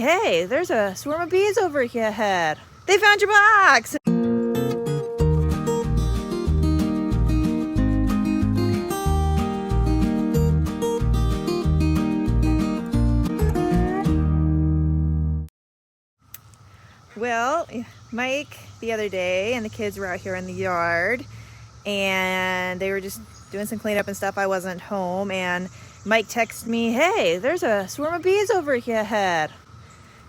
Hey, there's a swarm of bees over here ahead. They found your box! Well, Mike the other day and the kids were out here in the yard and they were just doing some cleanup and stuff. I wasn't home and Mike texted me, hey, there's a swarm of bees over here ahead.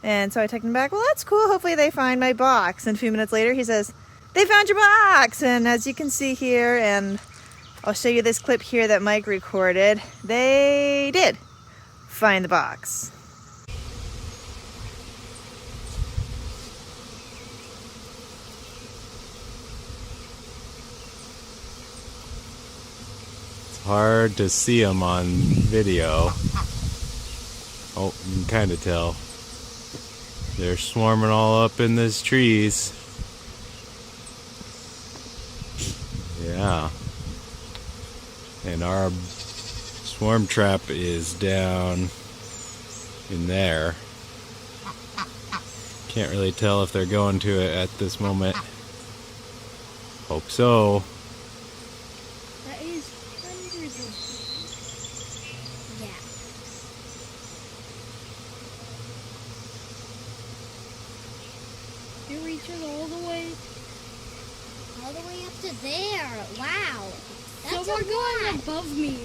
And so I texted him back, well, that's cool. Hopefully they find my box. And a few minutes later, he says, they found your box. And as you can see here, and I'll show you this clip here that Mike recorded, they did find the box. It's hard to see them on video. Oh, you can kind of tell. They're swarming all up in these trees. Yeah. And our swarm trap is down in there. Can't really tell if they're going to it at this moment. Hope so. That is hundreds of bees. Yeah. You're reaching all the way up to there. Wow. That's so we're going above me.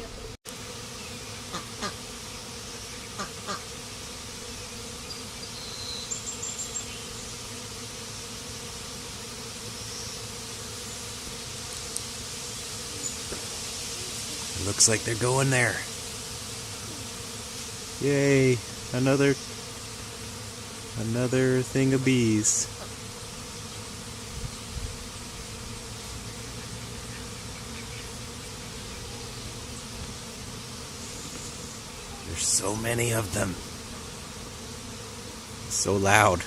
It looks like they're going there. Yay, another thing of bees. There's so many of them. So loud.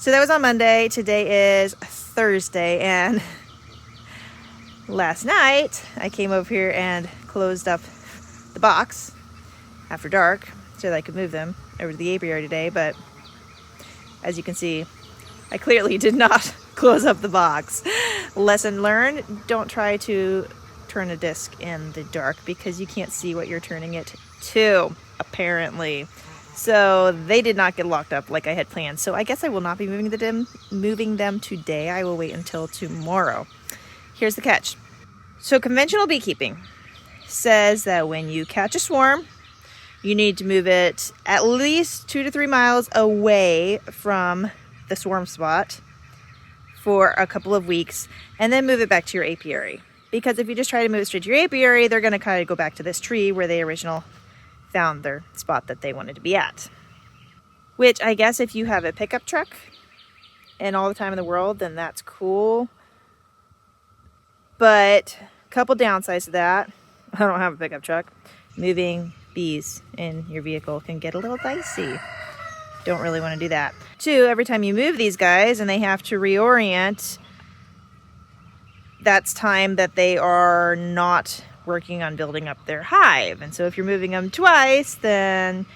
So that was on Monday. Today is Thursday, and last night I came over here and closed up the box after dark so that I could move them over to the apiary today, but as you can see, I clearly did not close up the box. Lesson learned, don't try to turn a disc in the dark because you can't see what you're turning it to, apparently. So they did not get locked up like I had planned. So I guess I will not be moving them today. I will wait until tomorrow. Here's the catch. So conventional beekeeping says that when you catch a swarm, you need to move it at least 2 to 3 miles away from the swarm spot for a couple of weeks and then move it back to your apiary. Because if you just try to move it straight to your apiary, they're going to kind of go back to this tree where they originally found their spot that they wanted to be at. Which I guess if you have a pickup truck and all the time in the world, then that's cool. But a couple downsides to that. I don't have a pickup truck. Moving bees in your vehicle can get a little dicey. Don't really want to do that. 2, every time you move these guys and they have to reorient, that's time that they are not working on building up their hive. And so if you're moving them twice, then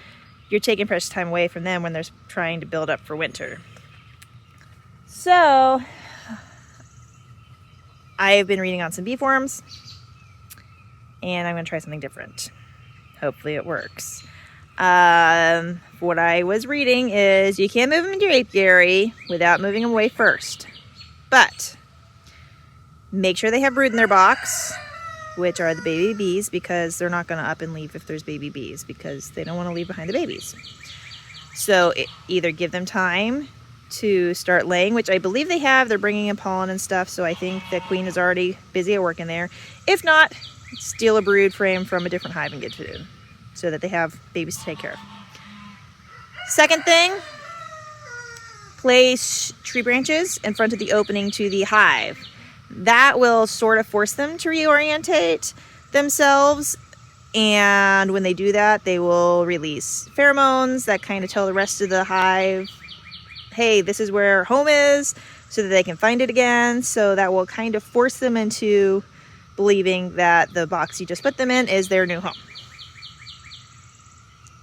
you're taking precious time away from them when they're trying to build up for winter. So I've been reading on some bee forums and I'm going to try something different. Hopefully it works. What I was reading is you can't move them into your apiary without moving them away first. But make sure they have brood in their box, which are the baby bees, because they're not going to up and leave if there's baby bees because they don't want to leave behind the babies. So either give them time to start laying, which I believe they have. They're bringing in pollen and stuff, so I think the queen is already busy at work in there. If not, steal a brood frame from a different hive and get it in so that they have babies to take care of. Second thing, place tree branches in front of the opening to the hive. That will sort of force them to reorientate themselves, and when they do that, they will release pheromones that kind of tell the rest of the hive, hey, this is where home is, so that they can find it again. So that will kind of force them into believing that the box you just put them in is their new home.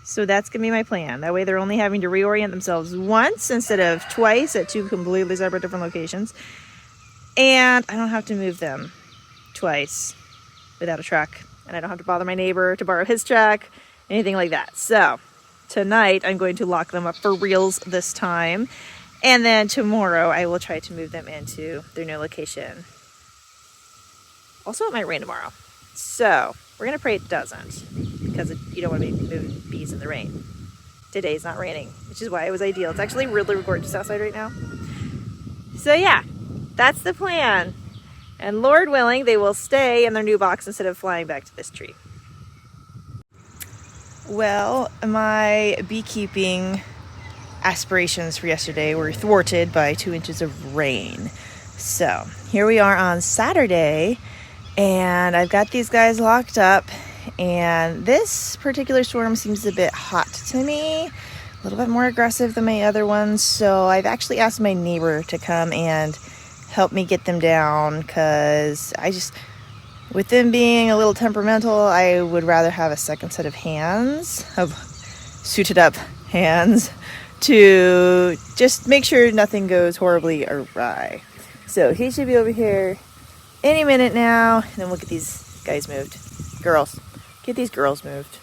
So that's gonna be my plan. That way they're only having to reorient themselves once instead of twice at two completely separate different locations. And I don't have to move them twice without a truck. And I don't have to bother my neighbor to borrow his truck, anything like that. So tonight I'm going to lock them up for reals this time. And then tomorrow I will try to move them into their new location. Also, it might rain tomorrow. So we're gonna pray it doesn't, because you don't want to be moving bees in the rain. Today's not raining, which is why it was ideal. It's actually really gorgeous outside right now. So yeah, that's the plan. And Lord willing, they will stay in their new box instead of flying back to this tree. Well, my beekeeping aspirations for yesterday were thwarted by 2 inches of rain. So here we are on Saturday, and I've got these guys locked up, and this particular swarm seems a bit hot to me, a little bit more aggressive than my other ones. So I've actually asked my neighbor to come and help me get them down, because with them being a little temperamental, I would rather have a second set of hands, of suited up hands, to just make sure nothing goes horribly awry. So he should be over here any minute now, and then we'll get these guys moved. Girls, get these girls moved.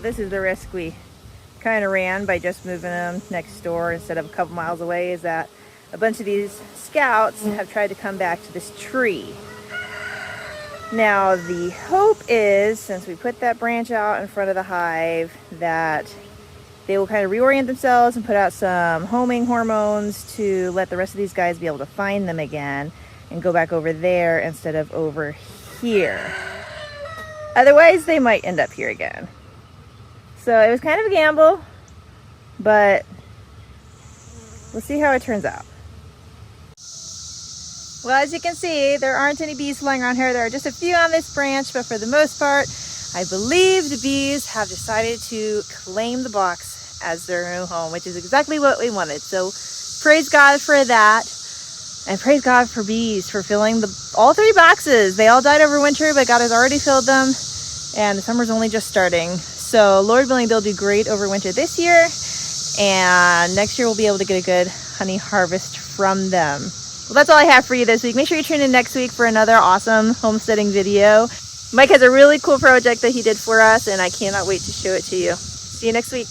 This is the risk we kind of ran by just moving them next door instead of a couple miles away, is that a bunch of these scouts have tried to come back to this tree. Now the hope is, since we put that branch out in front of the hive, that they will kind of reorient themselves and put out some homing hormones to let the rest of these guys be able to find them again and go back over there instead of over here. Otherwise, they might end up here again. So it was kind of a gamble, but we'll see how it turns out. Well, as you can see, there aren't any bees flying around here. There are just a few on this branch, but for the most part, I believe the bees have decided to claim the box as their new home, which is exactly what we wanted. So praise God for that. And praise God for bees for filling all 3 boxes. They all died over winter, but God has already filled them. And the summer's only just starting. So Lord willing, they'll do great over winter this year, and next year we'll be able to get a good honey harvest from them. Well, that's all I have for you this week. Make sure you tune in next week for another awesome homesteading video. Mike has a really cool project that he did for us, and I cannot wait to show it to you. See you next week.